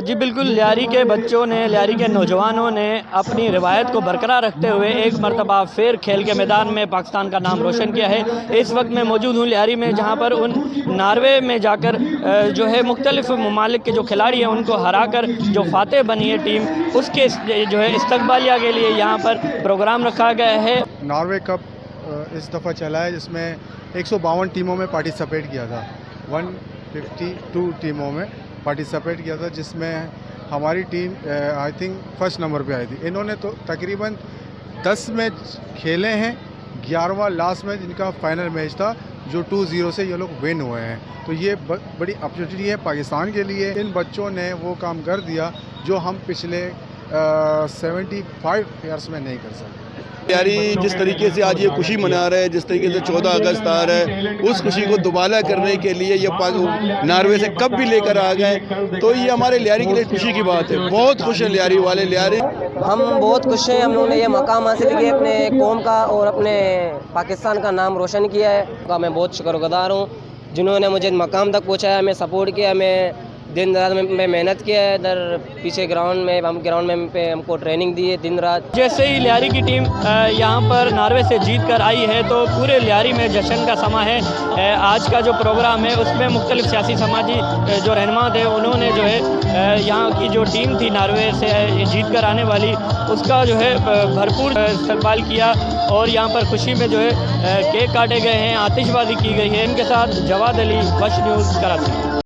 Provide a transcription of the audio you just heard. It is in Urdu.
جی بالکل، لیاری کے بچوں نے، لیاری کے نوجوانوں نے اپنی روایت کو برقرار رکھتے ہوئے ایک مرتبہ پھر کھیل کے میدان میں پاکستان کا نام روشن کیا ہے۔ اس وقت میں موجود ہوں لیاری میں، جہاں پر ان ناروے میں جا کر جو ہے مختلف ممالک کے جو کھلاڑی ہیں ان کو ہرا کر جو فاتح بنی ہے ٹیم، اس کے جو ہے استقبالیہ کے لیے یہاں پر پروگرام رکھا گیا ہے۔ ناروے کپ اس دفعہ چلا ہے، جس میں 152 ٹیموں میں پارٹیسپیٹ کیا تھا، 152 ٹیموں میں پارٹیسپیٹ کیا تھا، جس میں ہماری team I think first number پہ آئی تھی۔ انہوں نے تو تقریباً 10 میچ کھیلے ہیں، 11واں لاسٹ میچ ان کا فائنل میچ تھا جو 2-0 سے یہ لوگ ون ہوئے ہیں۔ تو یہ بڑی اپرچونیٹی ہے پاکستان کے لیے۔ ان بچوں نے وہ کام کر دیا جو ہم پچھلے 75 ایئرس میں نہیں کر سکتے۔ لیاری جس طریقے سے آج یہ خوشی منا رہے ہیں، جس طریقے سے 14 اگست آ رہا ہے، اس خوشی کو دوبالا کرنے کے لیے یہ ناروے سے کپ بھی لے کر آ گئے، تو یہ ہمارے لیاری کے لیے خوشی کی بات ہے۔ بہت خوش ہیں لیاری والے۔ لیاری ہم بہت خوش ہیں، ہم لوگوں نے یہ مقام حاصل کیا اپنے قوم کا اور اپنے پاکستان کا نام روشن کیا ہے۔ میں بہت شکر گزار ہوں جنہوں نے مجھے مقام تک پہنچایا، ہمیں سپورٹ کیا، ہمیں دن رات میں محنت کیا ہے۔ ادھر پیچھے گراؤنڈ میں ہم کو ٹریننگ دی ہے دن رات۔ جیسے ہی لیاری کی ٹیم یہاں پر ناروے سے جیت کر آئی ہے تو پورے لیاری میں جشن کا سما ہے۔ آج کا جو پروگرام ہے اس میں مختلف سیاسی سماجی جو رہنما تھے، انہوں نے جو ہے یہاں کی جو ٹیم تھی ناروے سے جیت کر آنے والی، اس کا جو ہے بھرپور استقبال کیا، اور یہاں پر خوشی میں جو ہے کیک کاٹے گئے ہیں، آتش بازی کی گئی ہے۔ ان کے ساتھ جواد علی، وش نیوز، کراچی۔